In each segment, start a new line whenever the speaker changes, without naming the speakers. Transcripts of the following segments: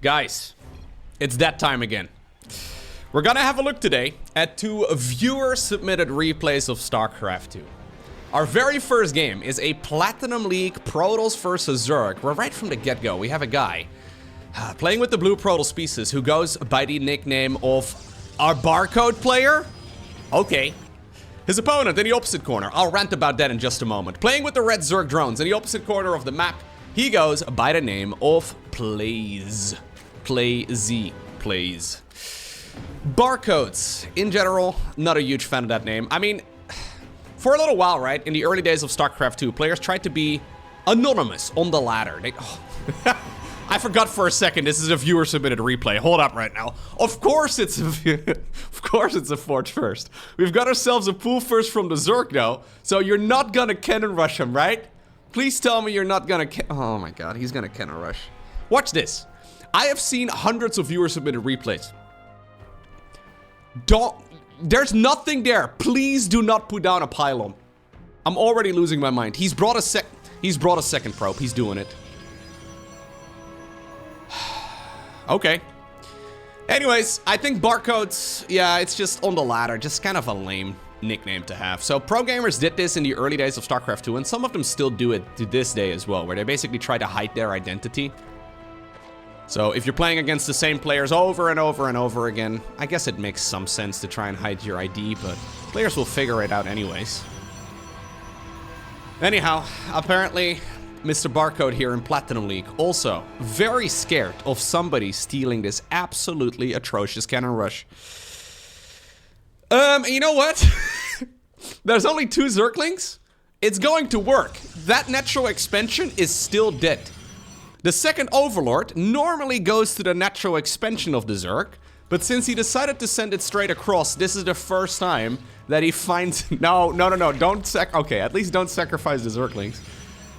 Guys, it's that time again. We're gonna have a look today at 2 viewer-submitted replays of StarCraft 2. Our very first game is a Platinum League Protoss vs Zerg, where right from the get-go we have a guy playing with the blue Protoss species who goes by the nickname of our barcode player? Okay. His opponent in the opposite corner, I'll rant about that in just a moment. Playing with the red Zerg drones in the opposite corner of the map, he goes by the name of Plays. Plays. Barcodes, in general, not a huge fan of that name. I mean, for a little while, right, in the early days of StarCraft 2, players tried to be anonymous on the ladder. I forgot for a second, this is a viewer-submitted replay. Hold up right now. Of course it's a Forge first. We've got ourselves a pool first from the Zerg, though, so you're not gonna cannon rush him, right? Please tell me you're not gonna oh my god, he's gonna cannon rush. Watch this. I have seen hundreds of viewer-submitted replays. There's nothing there. Please do not put down a pylon. I'm already losing my mind. He's brought a second probe. He's doing it. Okay. Anyways, I think barcodes, yeah, it's just on the ladder. Just kind of a lame nickname to have. So pro gamers did this in the early days of StarCraft 2, and some of them still do it to this day as well, where they basically try to hide their identity. So if you're playing against the same players over and over and over again, I guess it makes some sense to try and hide your ID, but players will figure it out anyways. Anyhow, apparently Mr. Barcode here in Platinum League also very scared of somebody stealing this absolutely atrocious cannon rush. You know what? There's only 2 Zerglings. It's going to work. That natural expansion is still dead. The second Overlord normally goes to the natural expansion of the Zerg, but since he decided to send it straight across, this is the first time that he finds... No, don't okay, at least don't sacrifice the Zerglings.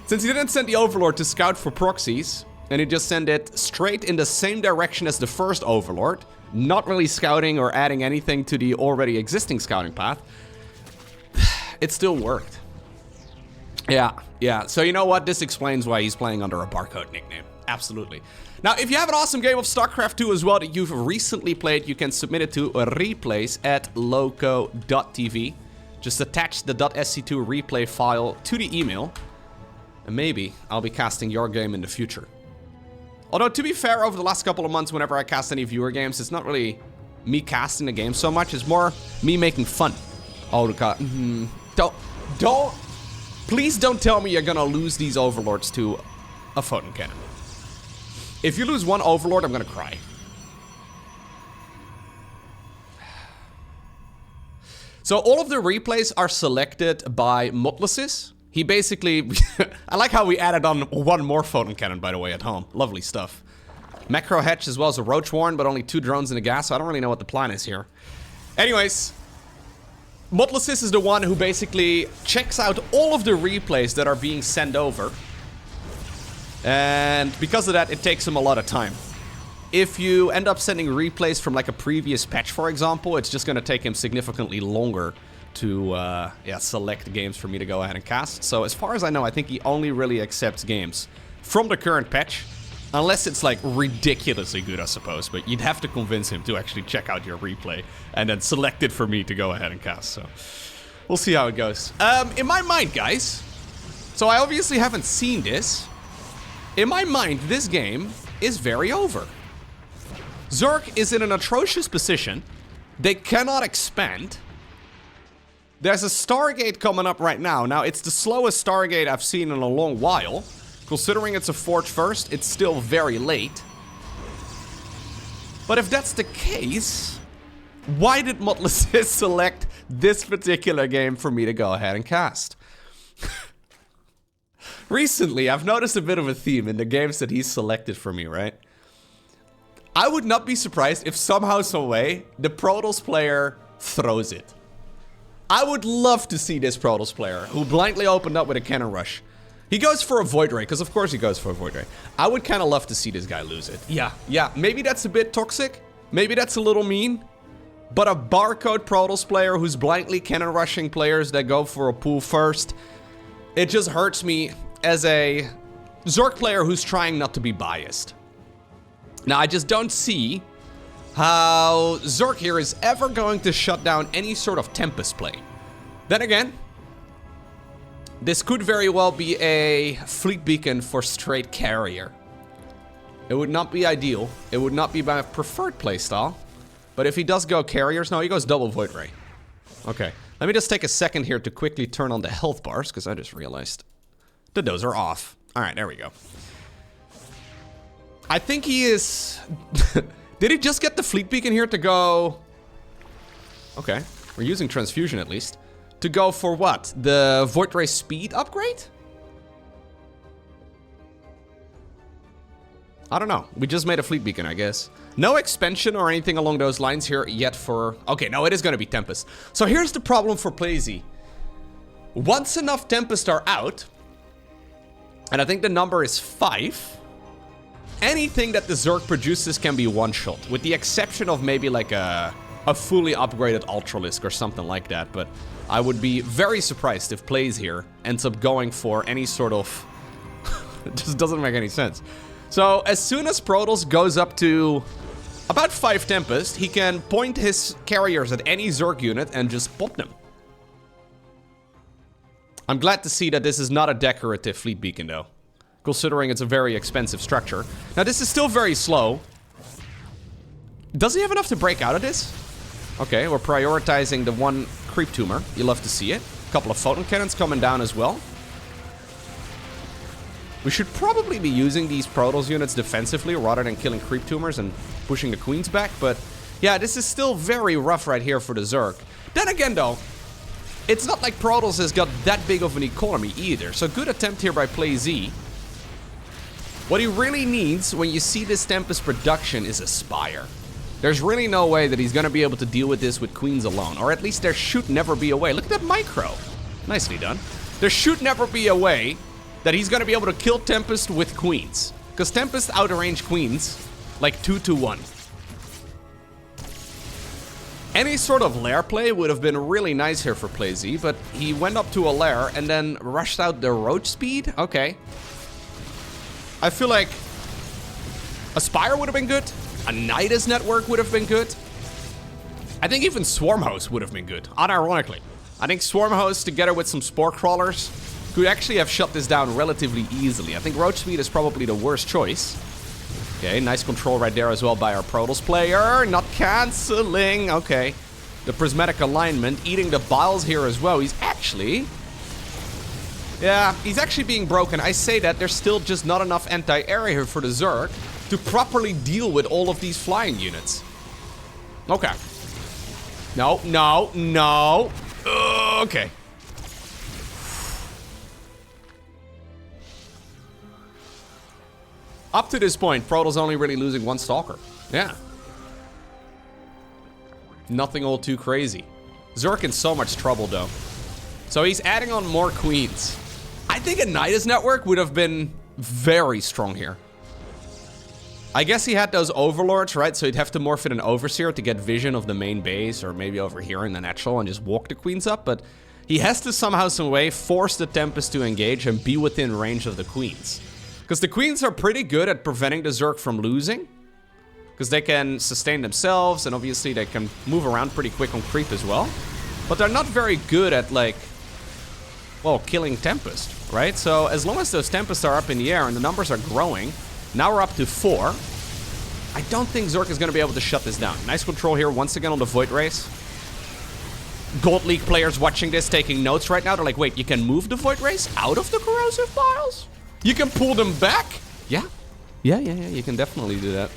Since he didn't send the Overlord to scout for proxies, and he just sent it straight in the same direction as the first Overlord, not really scouting or adding anything to the already existing scouting path, it still worked. Yeah, so you know what? This explains why he's playing under a barcode nickname. Absolutely. Now, if you have an awesome game of StarCraft 2 as well that you've recently played, you can submit it to replays at LowkoTV. Just attach the .sc2 replay file to the email, and maybe I'll be casting your game in the future. Although, to be fair, over the last couple of months, whenever I cast any viewer games, it's not really me casting the game so much. It's more me making fun. Oh, God. Please don't tell me you're gonna lose these Overlords to a photon cannon. If you lose one Overlord, I'm gonna cry. So all of the replays are selected by Motlasis. He basically... I like how we added on one more photon cannon, by the way, at home. Lovely stuff. Macro Hatch as well as a Roach Warren, but only 2 drones in the gas, so I don't really know what the plan is here. Anyways... Motlasis is the one who basically checks out all of the replays that are being sent over. And because of that, it takes him a lot of time. If you end up sending replays from like a previous patch, for example, it's just going to take him significantly longer to select games for me to go ahead and cast. So as far as I know, I think he only really accepts games from the current patch. Unless it's like ridiculously good, I suppose, but you'd have to convince him to actually check out your replay and then select it for me to go ahead and cast, so we'll see how it goes. In my mind, guys, so I obviously haven't seen this. In my mind, this game is very over. Zerg is in an atrocious position. They cannot expand. There's a Stargate coming up right now. Now, it's the slowest Stargate I've seen in a long while. Considering it's a Forge first, it's still very late. But if that's the case, why did Motlasis select this particular game for me to go ahead and cast? Recently, I've noticed a bit of a theme in the games that he's selected for me, right? I would not be surprised if somehow, some way, the Protoss player throws it. I would love to see this Protoss player who blindly opened up with a cannon rush. He goes for a Void Ray, because of course he goes for a Void Ray. I would kind of love to see this guy lose it. Yeah, maybe that's a bit toxic. Maybe that's a little mean. But a barcode Protoss player who's blindly cannon rushing players that go for a pool first, it just hurts me as a Zerg player who's trying not to be biased. Now, I just don't see how Zerk here is ever going to shut down any sort of Tempest play. Then again, this could very well be a fleet beacon for straight carrier. It would not be ideal. It would not be my preferred playstyle. But if he does go carriers, no, he goes double Void Ray. Okay, let me just take a second here to quickly turn on the health bars, because I just realized that those are off. All right, there we go. I think he is... Did he just get the fleet beacon here to go... Okay, we're using transfusion at least. To go for what? The Void Ray speed upgrade? I don't know. We just made a fleet beacon, I guess. No expansion or anything along those lines here yet for... Okay, no, it is going to be Tempest. So here's the problem for PlayZ. Once enough Tempest are out, and I think the number is 5, anything that the Zerg produces can be one-shot, with the exception of maybe like a fully upgraded Ultralisk or something like that. But I would be very surprised if PlayZ here ends up going for any sort of... It just doesn't make any sense. So as soon as Protoss goes up to about 5 Tempest, he can point his carriers at any Zerg unit and just pop them. I'm glad to see that this is not a decorative fleet beacon though, considering it's a very expensive structure. Now this is still very slow. Does he have enough to break out of this? Okay, we're prioritizing the one creep tumor. You love to see it. A couple of photon cannons coming down as well. We should probably be using these Protoss units defensively rather than killing creep tumors and pushing the queens back. But yeah, this is still very rough right here for the Zerg. Then again though, it's not like Protoss has got that big of an economy either. So good attempt here by PlayZ. What he really needs when you see this Tempest production is a Spire. There's really no way that he's going to be able to deal with this with queens alone. Or at least there should never be a way. Look at that micro. Nicely done. There should never be a way that he's going to be able to kill Tempest with queens. Because Tempest outrange queens like 2-1. Any sort of lair play would have been really nice here for PlayZ, but he went up to a lair and then rushed out the roach speed? Okay. I feel like a Spire would have been good. A Nidus network would have been good. I think even Swarm Host would have been good, unironically. I think Swarm Host together with some Spore Crawlers could actually have shut this down relatively easily. I think Roach Speed is probably the worst choice. Okay, nice control right there as well by our Protoss player. Not canceling. Okay. The Prismatic Alignment, eating the Biles here as well. He's actually... Yeah, he's actually being broken. I say that, there's still just not enough anti-air here for the Zerg to properly deal with all of these flying units. Okay. No, no, no. Okay. Up to this point, Protoss only really losing one Stalker. Yeah. Nothing all too crazy. Zerk in so much trouble, though. So he's adding on more queens. I think a Nidus network would have been very strong here. I guess he had those Overlords, right? So he'd have to morph in an Overseer to get vision of the main base, or maybe over here in the natural and just walk the queens up. But he has to somehow, some way, force the Tempest to engage and be within range of the queens. Because the queens are pretty good at preventing the Zerg from losing. Because they can sustain themselves, and obviously they can move around pretty quick on creep as well. But they're not very good at, like, well, killing Tempest, right? So as long as those Tempests are up in the air and the numbers are growing, now we're up to 4. I don't think Zerk is going to be able to shut this down. Nice control here once again on the Void Rays. Gold League players watching this taking notes right now. They're like, wait, you can move the Void Rays out of the Corrosive Piles? You can pull them back? Yeah. Yeah, you can definitely do that.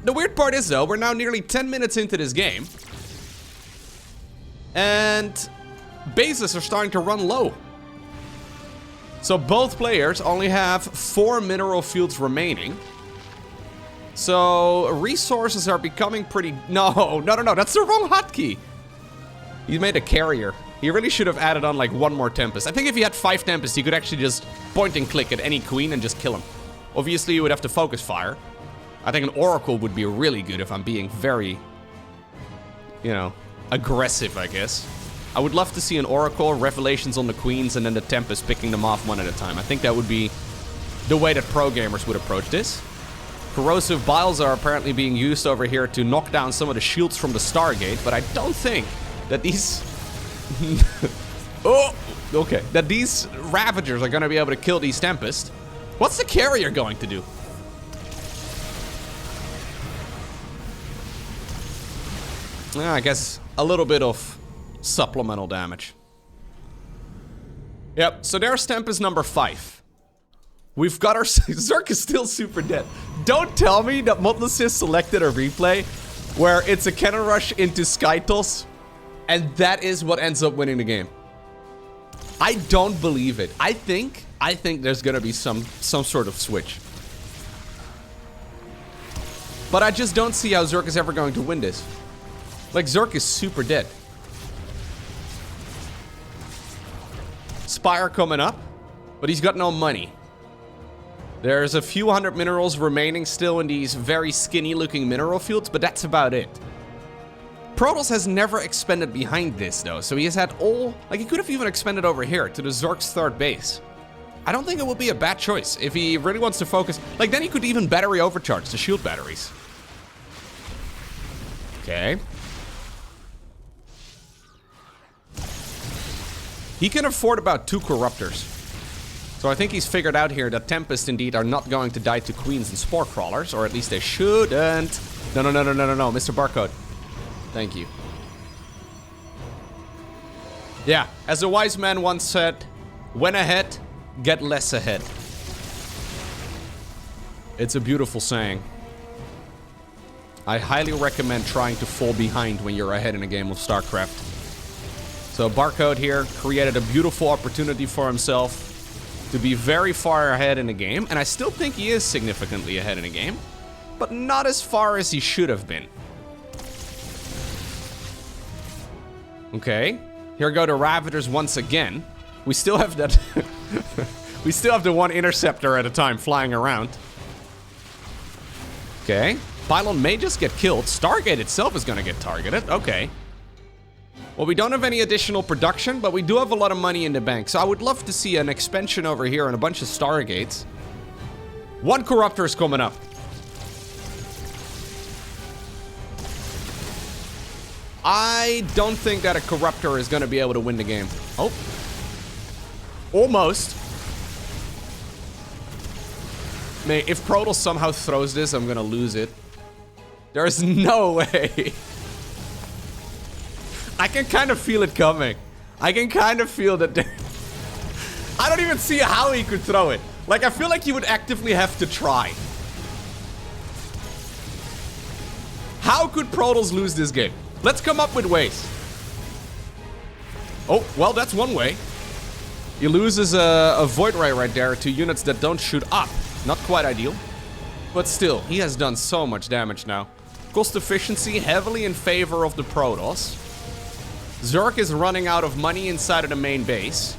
The weird part is, though, we're now nearly 10 minutes into this game. And bases are starting to run low. So both players only have 4 mineral fields remaining. So resources are becoming pretty... No, that's the wrong hotkey. He made a carrier. He really should have added on like one more Tempest. I think if he had 5 Tempests, he could actually just point and click at any queen and just kill him. Obviously, you would have to focus fire. I think an Oracle would be really good if I'm being very, you know, aggressive, I guess. I would love to see an Oracle, Revelations on the queens, and then the Tempest picking them off one at a time. I think that would be the way that pro gamers would approach this. Corrosive Biles are apparently being used over here to knock down some of the shields from the Stargate, but I don't think that these... oh, okay. That these Ravagers are going to be able to kill these Tempest. What's the carrier going to do? I guess a little bit of supplemental damage. Yep, so there's Tempest number 5. We've got our... Zerk is still super dead. Don't tell me that Motlusys selected a replay where it's a cannon rush into Skytos, and that is what ends up winning the game. I don't believe it. I think there's gonna be some sort of switch. But I just don't see how Zerk is ever going to win this. Like, Zerk is super dead. Spire coming up, but he's got no money. There's a few hundred minerals remaining still in these very skinny looking mineral fields, but that's about it. Protoss has never expanded behind this though, so he has had all... Like, he could have even expanded over here to the Zerk's 3rd base. I don't think it would be a bad choice if he really wants to focus. Like, then he could even battery overcharge the shield batteries. Okay. He can afford about 2 Corruptors. So I think he's figured out here that Tempest indeed are not going to die to Queens and Spore Crawlers, or at least they shouldn't. No, Mr. Barcode. Thank you. Yeah, as a wise man once said, when ahead, get less ahead. It's a beautiful saying. I highly recommend trying to fall behind when you're ahead in a game of StarCraft. So Barcode here created a beautiful opportunity for himself to be very far ahead in the game, and I still think he is significantly ahead in the game, but not as far as he should have been. Okay, here go the Ravagers once again. We still have that... we still have the 1 Interceptor at a time flying around. Okay, Pylon may just get killed. Stargate itself is gonna get targeted. Okay. Well, we don't have any additional production, but we do have a lot of money in the bank. So I would love to see an expansion over here and a bunch of Stargates. 1 Corruptor is coming up. I don't think that a Corruptor is going to be able to win the game. Oh. Almost. Mate, if Protoss somehow throws this, I'm going to lose it. There's no way. I can kind of feel it coming. I can kind of feel that. I don't even see how he could throw it. Like, I feel like he would actively have to try. How could Protoss lose this game? Let's come up with ways. Oh, well, that's one way. He loses a Void Ray right there to units that don't shoot up. Not quite ideal. But still, he has done so much damage now. Cost efficiency heavily in favor of the Protoss. Zerk is running out of money inside of the main base.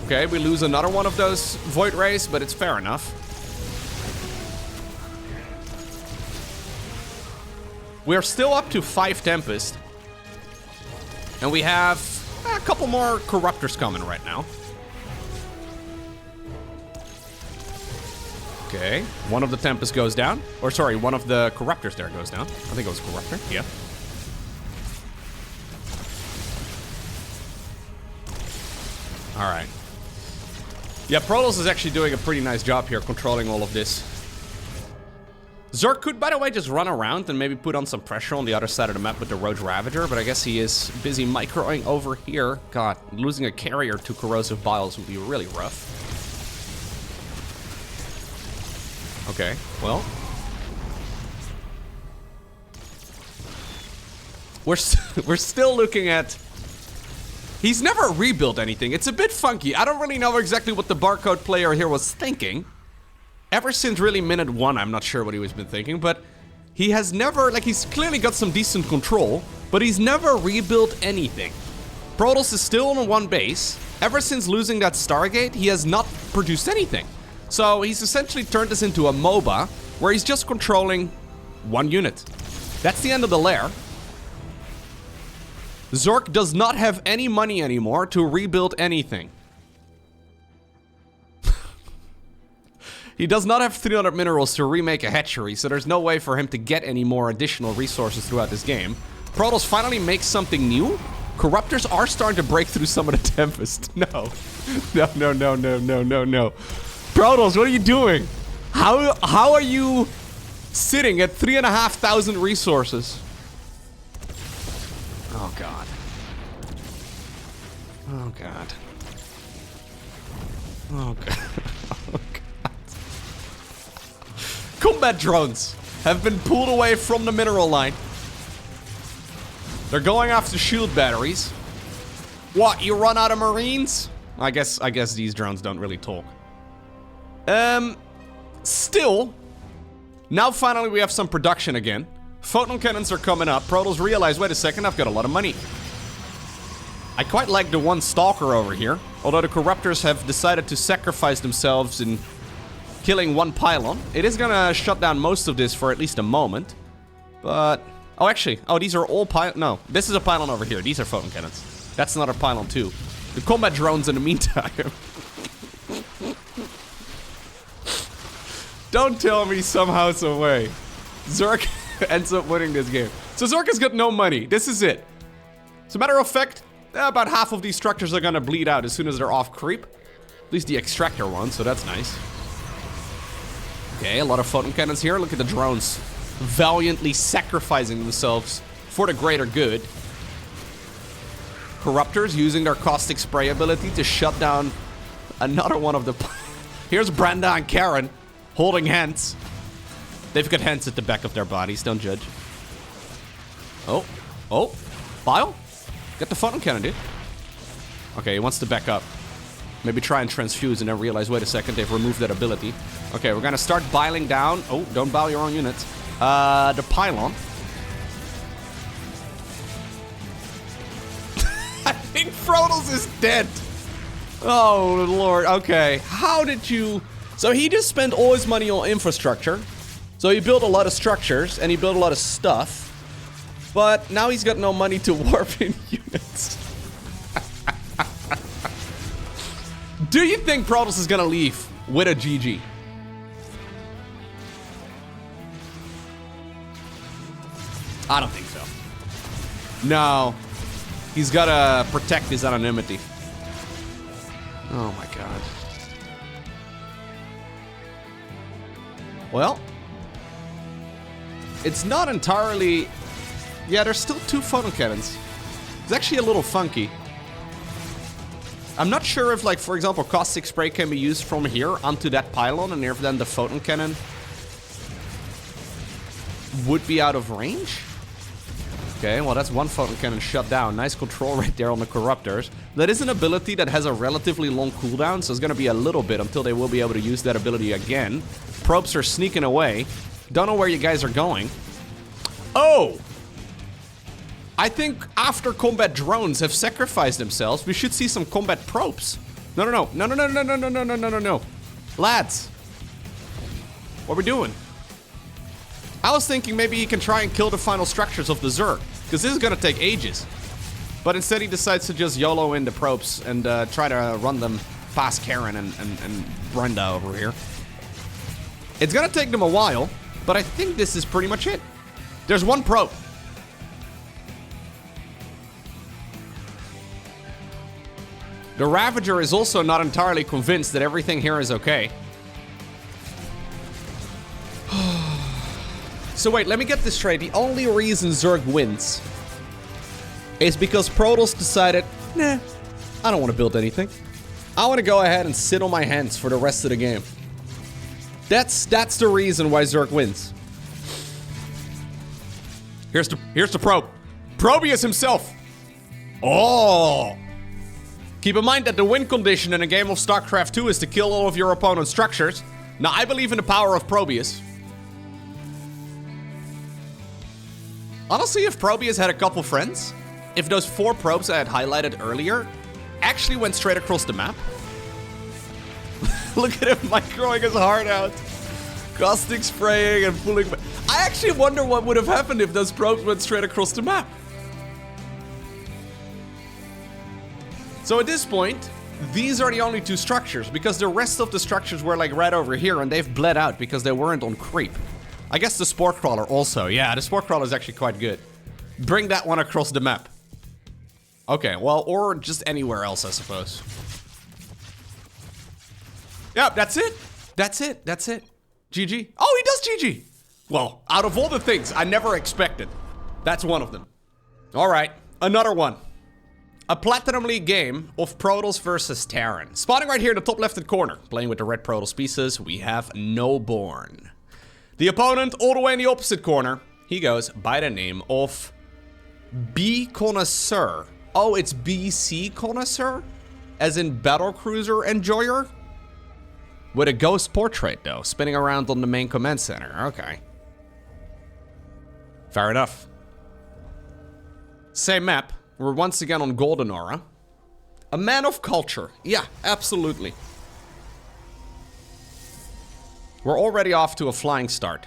Okay, we lose another one of those Void Rays, but it's fair enough. We're still up to 5 Tempest. And we have a couple more Corruptors coming right now. Okay, one of the Tempest goes down. Or sorry, one of the Corruptors there goes down. I think it was Corruptor, yeah. Alright. Yeah, Protoss is actually doing a pretty nice job here controlling all of this. Zerk could, by the way, just run around and maybe put on some pressure on the other side of the map with the Roach Ravager, but I guess he is busy microing over here. God, losing a carrier to Corrosive Biles would be really rough. Okay, well. We're still looking at... He's never rebuilt anything. It's a bit funky. I don't really know exactly what the Barcode player here was thinking. Ever since really minute 1, I'm not sure what he was been thinking, but he has never, like, he's clearly got some decent control, but he's never rebuilt anything. Protoss is still on 1 base. Ever since losing that Stargate, he has not produced anything. So he's essentially turned this into a MOBA, where he's just controlling 1 unit. That's the end of the lair. Zerk does not have any money anymore to rebuild anything. He does not have 300 minerals to remake a hatchery, so there's no way for him to get any more additional resources throughout this game. Protoss finally makes something new. Corruptors are starting to break through some of the Tempest. No. No. Protoss, what are you doing? How are you sitting at 3,500 resources? Oh god. Oh god. Oh god. Oh god. Combat drones have been pulled away from the mineral line. They're going after shield batteries. What, you run out of Marines? I guess these drones don't really talk. Still, now finally we have some production again. Photon cannons are coming up. Protoss realize, wait a second, I've got a lot of money. I quite like the one Stalker over here. Although the Corruptors have decided to sacrifice themselves in killing one pylon. It is gonna shut down most of this for at least a moment. But... oh, actually. Oh, these are all pylon... no, this is a pylon over here. These are photon cannons. That's another pylon too. The combat drones in the meantime. Don't tell me somehow, some way Zerg ends up winning this game. So Zerg has got no money. This is it. As a matter of fact, about half of these structures are gonna bleed out as soon as they're off creep. At least the extractor one, so that's nice. Okay, a lot of photon cannons here. Look at the drones valiantly sacrificing themselves for the greater good. Corruptors using their caustic spray ability to shut down another one of the... Here's Branda and Karen holding hands. They've got hands at the back of their bodies, don't judge. Oh. Bile? Get the photon cannon, dude. Okay, he wants to back up. Maybe try and transfuse and then realize, wait a second, they've removed that ability. Okay, we're gonna start biling down. Oh, don't bile your own units. The pylon. I think Protoss is dead. Oh, Lord. Okay. How did you... so he just spent all his money on infrastructure. So he built a lot of structures and he built a lot of stuff. But now he's got no money to warp in units. Do you think Protoss is gonna leave with a GG? I don't think so. No. He's gotta protect his anonymity. Oh my god. Well, it's not entirely... yeah, there's still 2 photon cannons. It's actually a little funky. I'm not sure if, like, for example, caustic spray can be used from here onto that pylon, and if then the photon cannon would be out of range. Okay, well, that's one photon cannon shut down. Nice control right there on the Corruptors. That is an ability that has a relatively long cooldown, so it's going to be a little bit until they will be able to use that ability again. Probes are sneaking away. Don't know where you guys are going. Oh! I think after combat drones have sacrificed themselves, we should see some combat probes. No. Lads. What are we doing? I was thinking maybe he can try and kill the final structures of the Zerg, because this is going to take ages. But instead he decides to just YOLO in the probes and try to run them past Karen and Brenda over here. It's going to take them a while, but I think this is pretty much it. There's one probe. The Ravager is also not entirely convinced that everything here is okay. So wait, let me get this straight. The only reason Zerg wins is because Protoss decided, nah, I don't want to build anything. I want to go ahead and sit on my hands for the rest of the game. That's the reason why Zerg wins. Here's the probe. Probius himself. Oh! Keep in mind that the win condition in a game of StarCraft 2 is to kill all of your opponent's structures. Now, I believe in the power of Probius. Honestly, if Probius had a couple friends, if those 4 probes I had highlighted earlier actually went straight across the map. Look at him microing his heart out. Caustic spraying and pulling... I actually wonder what would have happened if those probes went straight across the map. So at this point, these are the only two structures, because the rest of the structures were like right over here, and they've bled out because they weren't on creep. I guess the Spore Crawler also. Yeah, the Spore Crawler is actually quite good. Bring that one across the map. Okay, well, or just anywhere else, I suppose. Yep, that's it. That's it. That's it. GG. Oh, he does GG. Well, out of all the things I never expected, that's one of them. All right, another one. A Platinum League game of Protoss versus Terran. Spawning right here in the top left-hand corner. Playing with the red Protoss pieces, we have Noborn. The opponent, all the way in the opposite corner, he goes by the name of B Connoisseur. Oh, it's BC Connoisseur? As in Battle Cruiser Enjoyer? With a ghost portrait, though, spinning around on the main command center. Okay. Fair enough. Same map. We're once again on Golden Aura. A man of culture. Yeah, absolutely. We're already off to a flying start.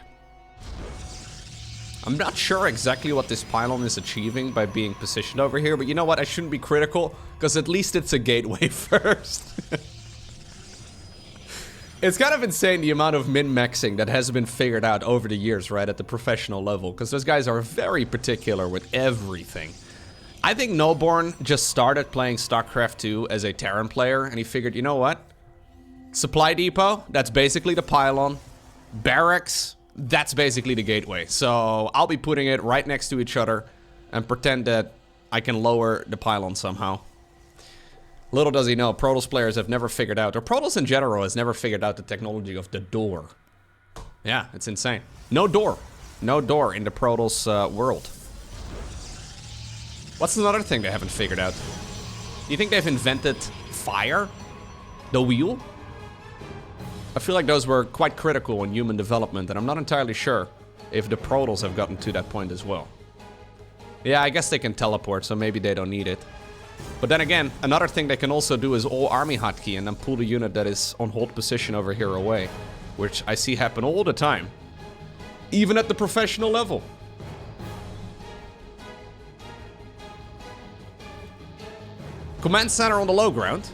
I'm not sure exactly what this pylon is achieving by being positioned over here, but you know what? I shouldn't be critical, because at least it's a gateway first. It's kind of insane the amount of min-maxing that has been figured out over the years, right, at the professional level, because those guys are very particular with everything. I think Noborn just started playing StarCraft 2 as a Terran player, and he figured, you know what? Supply depot, that's basically the pylon. Barracks, that's basically the gateway. So I'll be putting it right next to each other and pretend that I can lower the pylon somehow. Little does he know, Protoss players have never figured out, or Protoss in general has never figured out the technology of the door. Yeah, it's insane. No door. No door in the Protoss world. What's another thing they haven't figured out? Do you think they've invented fire? The wheel? I feel like those were quite critical in human development, and I'm not entirely sure if the Protoss have gotten to that point as well. Yeah, I guess they can teleport, so maybe they don't need it. But then again, another thing they can also do is all army hotkey and then pull the unit that is on hold position over here away, which I see happen all the time, even at the professional level. Command center on the low ground.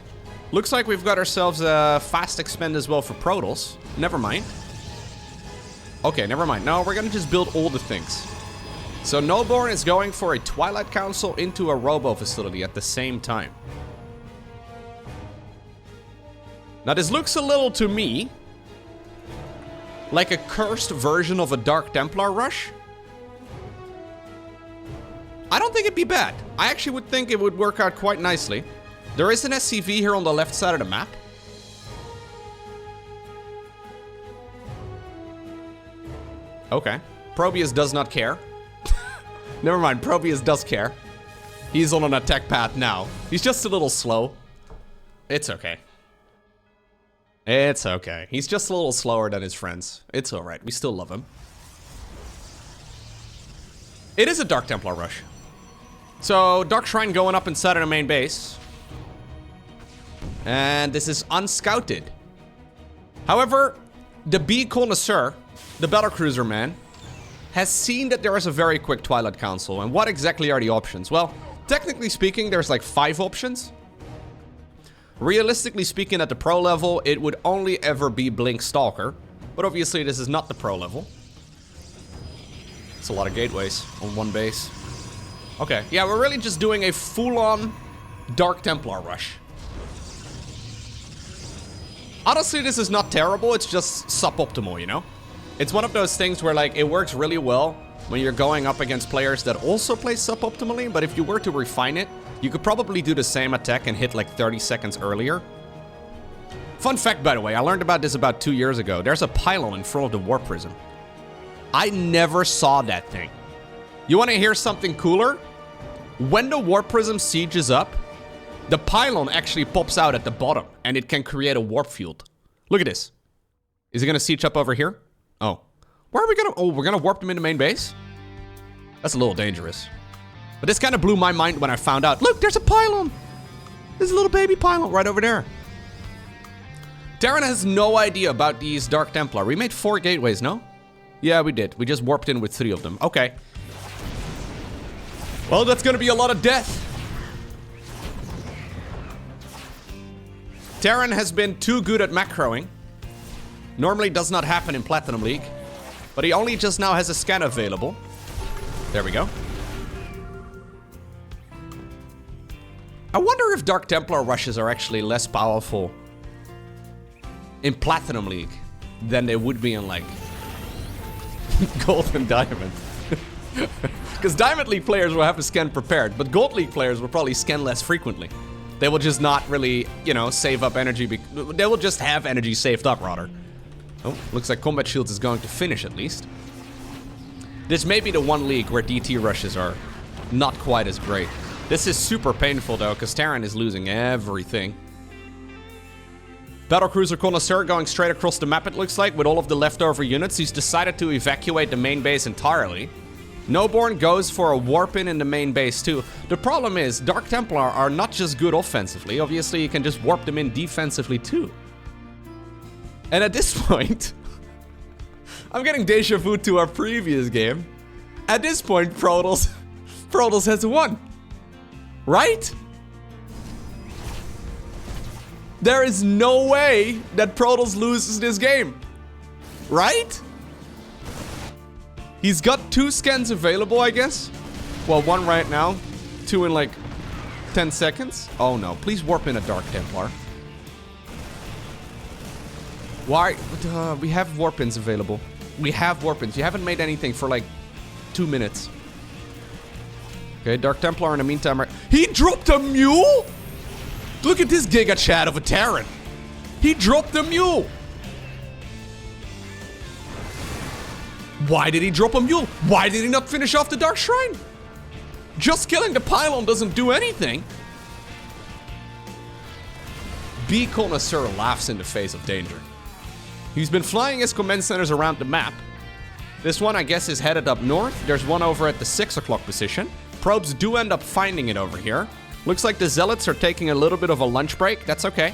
Looks like we've got ourselves a fast expend as well for Protoss. Never mind. Okay, never mind. No, we're gonna just build all the things. So Noborn is going for a Twilight Council into a Robo facility at the same time. Now this looks a little to me like a cursed version of a Dark Templar rush. I don't think it'd be bad. I actually would think it would work out quite nicely. There is an SCV here on the left side of the map. Okay. Probius does not care. Never mind, Probius does care. He's on an attack path now. He's just a little slow. It's okay. It's okay. He's just a little slower than his friends. It's alright, we still love him. It is a Dark Templar rush. So, Dark Shrine going up inside of the main base. And this is unscouted. However, the B Connoisseur, the Battlecruiser man, has seen that there is a very quick Twilight Council. And what exactly are the options? Well, technically speaking, there's like 5 options. Realistically speaking, at the pro level, it would only ever be Blink Stalker. But obviously, this is not the pro level. It's a lot of gateways on one base. Okay, yeah, we're really just doing a full-on Dark Templar rush. Honestly, this is not terrible, it's just suboptimal, you know? It's one of those things where, like, it works really well when you're going up against players that also play suboptimally, but if you were to refine it, you could probably do the same attack and hit like 30 seconds earlier. Fun fact, by the way, I learned about this about 2 years ago. There's a pylon in front of the Warp Prism. I never saw that thing. You want to hear something cooler? When the Warp Prism sieges up, the pylon actually pops out at the bottom, and it can create a warp field. Look at this. Is it going to siege up over here? Oh. Where are we going to... Oh, we're going to warp them into main base? That's a little dangerous. But this kind of blew my mind when I found out. Look, there's a pylon. There's a little baby pylon right over there. Terran has no idea about these Dark Templar. We made 4 gateways, no? Yeah, we did. We just warped in with 3 of them. Okay. Well, that's going to be a lot of death. Terran has been too good at macroing. Normally does not happen in Platinum League. But he only just now has a scan available. There we go. I wonder if Dark Templar rushes are actually less powerful in Platinum League than they would be in, like, Gold and Diamond. Because Diamond League players will have a scan prepared, but Gold League players will probably scan less frequently. They will just not really, you know, save up energy. They will just have energy saved up, rather. Oh, looks like Combat Shields is going to finish at least. This may be the one league where DT rushes are not quite as great. This is super painful, though, because Terran is losing everything. Battlecruiser Connoisseur going straight across the map, it looks like, with all of the leftover units. He's decided to evacuate the main base entirely. Noborn goes for a warp-in the main base, too. The problem is, Dark Templar are not just good offensively. Obviously, you can just warp them in defensively, too. And at this point, I'm getting deja vu to our previous game. At this point, Protoss has won. Right? There is no way that Protoss loses this game. Right? He's got 2 scans available, I guess. Well, 1 right now. 2 in like 10 seconds. Oh no, please warp in a Dark Templar. Why? We have warp-ins available. We have warp-ins. You haven't made anything for like 2 minutes. Okay, Dark Templar in the meantime. He dropped a mule? Look at this Giga Chat of a Terran. He dropped a mule. Why did he drop a mule? Why did he not finish off the Dark Shrine? Just killing the pylon doesn't do anything. B Connoisseur laughs in the face of danger. He's been flying his command centers around the map. This one, I guess, is headed up north. There's one over at the 6 o'clock position. Probes do end up finding it over here. Looks like the Zealots are taking a little bit of a lunch break. That's okay.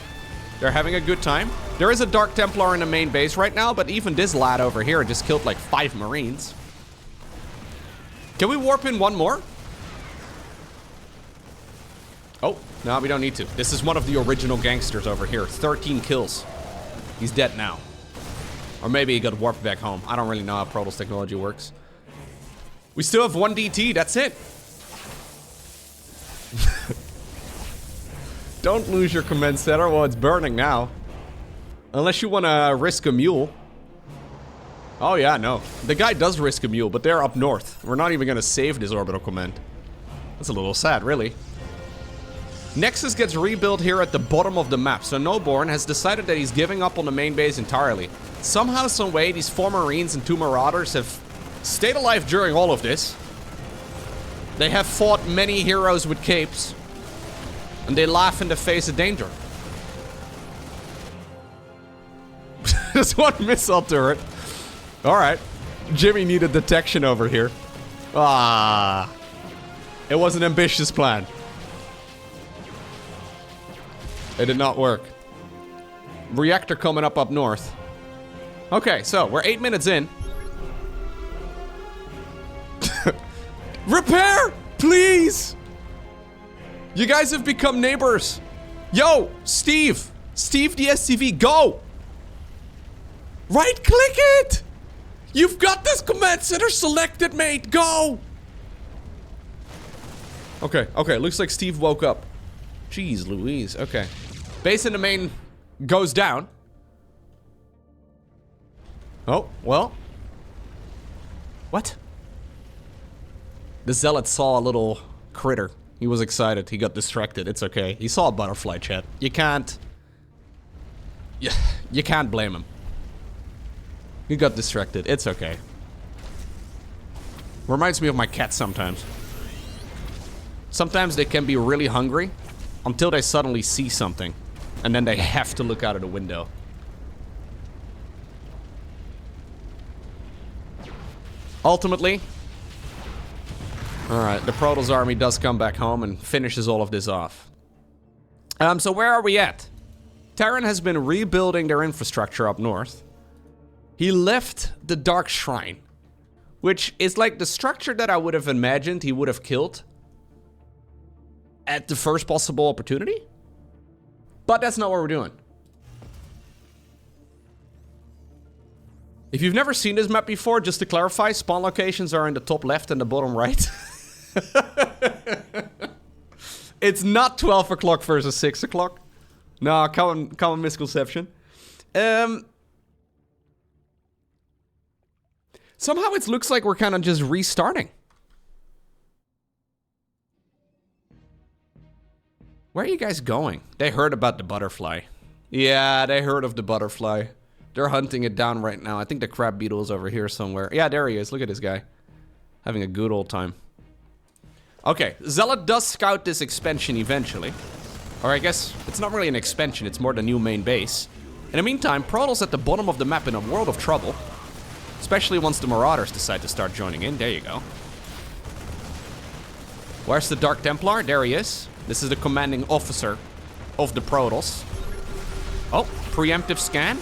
They're having a good time. There is a Dark Templar in the main base right now, but even this lad over here just killed like 5 Marines. Can we warp in one more? Oh, no, we don't need to. This is one of the original gangsters over here. 13 kills. He's dead now. Or maybe he got warped back home. I don't really know how Protoss technology works. We still have 1 DT, that's it. Don't lose your command center. Well, it's burning now. Unless you want to risk a mule. Oh yeah, no. The guy does risk a mule, but they're up north. We're not even going to save this orbital command. That's a little sad, really. Nexus gets rebuilt here at the bottom of the map, so Noborn has decided that he's giving up on the main base entirely. Somehow, some way, these 4 Marines and 2 Marauders have stayed alive during all of this. They have fought many heroes with capes. And they laugh in the face of danger. There's 1 missile turret. Alright. Jimmy needed detection over here. Ah. It was an ambitious plan. It did not work. Reactor coming up north. Okay, so we're 8 minutes in. Repair! Please! You guys have become neighbors. Yo, Steve. Steve the SCV, go! Right click it! You've got this command center selected, mate. Go! Okay, okay. Looks like Steve woke up. Jeez Louise. Okay. Base in the main goes down. Oh, well. What? The Zealot saw a little critter. He was excited. He got distracted. It's okay. He saw a butterfly, chat. You can't blame him. He got distracted. It's okay. Reminds me of my cat sometimes. Sometimes they can be really hungry until they suddenly see something. And then they have to look out of the window. Ultimately, alright, the Protoss army does come back home and finishes all of this off. So where are we at? Terran has been rebuilding their infrastructure up north. He left the Dark Shrine, which is like the structure that I would have imagined he would have killed at the first possible opportunity. But that's not what we're doing. If you've never seen this map before, just to clarify, spawn locations are in the top left and the bottom right. It's not 12 o'clock versus 6 o'clock. No, common misconception. Somehow it looks like we're kind of just restarting. Where are you guys going? They heard about the butterfly. Yeah, they heard of the butterfly. They're hunting it down right now. I think the crab beetle is over here somewhere. Yeah, there he is. Look at this guy. Having a good old time. Okay, Zealot does scout this expansion eventually. Or I guess it's not really an expansion, it's more the new main base. In the meantime, Protoss at the bottom of the map in a world of trouble. Especially once the Marauders decide to start joining in. There you go. Where's the Dark Templar? There he is. This is the commanding officer of the Protoss. Oh, preemptive scan.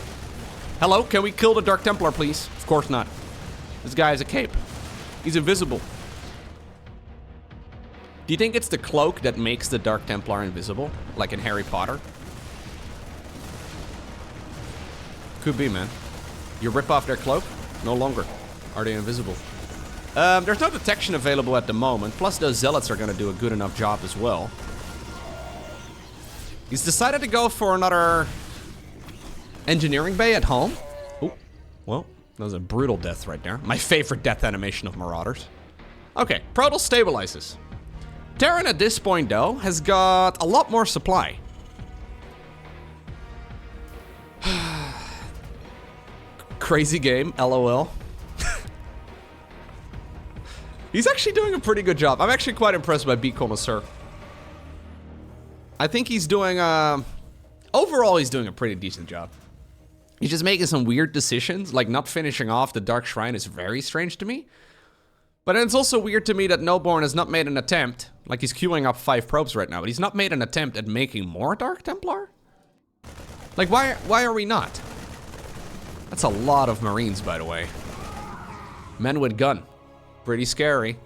Hello, can we kill the Dark Templar, please? Of course not. This guy has a cape. He's invisible. Do you think it's the cloak that makes the Dark Templar invisible? Like in Harry Potter? Could be, man. You rip off their cloak? No longer are they invisible. There's no detection available at the moment. Plus, those Zealots are going to do a good enough job as well. He's decided to go for another engineering bay at home. Oh, well, that was a brutal death right there. My favorite death animation of Marauders. Okay, Protoss stabilizes. Terran at this point, though, has got a lot more supply. Crazy game, LOL. He's actually doing a pretty good job. I'm actually quite impressed by B Connoisseur. I think he's doing, overall, he's doing a pretty decent job. He's just making some weird decisions, like not finishing off the Dark Shrine is very strange to me. But it's also weird to me that Noborn has not made an attempt, like he's queuing up 5 probes right now, but he's not made an attempt at making more Dark Templar? Like, why are we not? That's a lot of Marines, by the way. Men with gun. Pretty scary.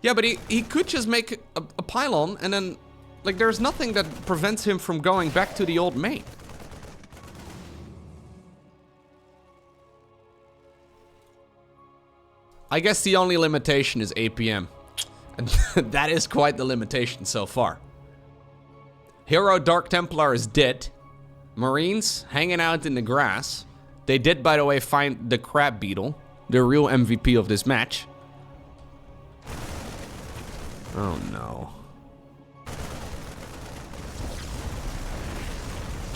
Yeah, but he could just make a pylon and then, like, there's nothing that prevents him from going back to the old main. I guess the only limitation is APM. And that is quite the limitation so far. Hero Dark Templar is dead. Marines hanging out in the grass. They did, by the way, find the crab beetle, the real MVP of this match. Oh no.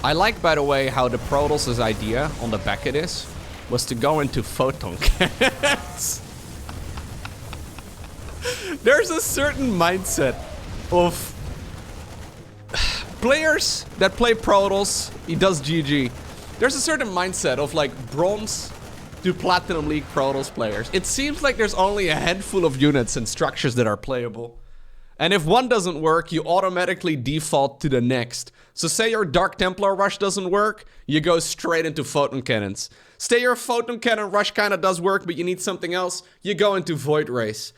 I like, by the way, how the Protoss' idea on the back of this was to go into photon cannons. There's a certain mindset of players that play Protoss, he does GG. There's a certain mindset of like bronze to Platinum League Protoss players. It seems like there's only a handful of units and structures that are playable. And if one doesn't work, you automatically default to the next. So say your Dark Templar rush doesn't work, you go straight into photon cannons. Say your photon cannon rush kind of does work, but you need something else, you go into Void Race.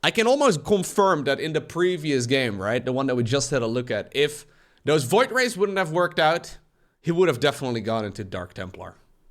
I can almost confirm that in the previous game, right, the one that we just had a look at, if those Void Rays wouldn't have worked out, he would have definitely gone into Dark Templar.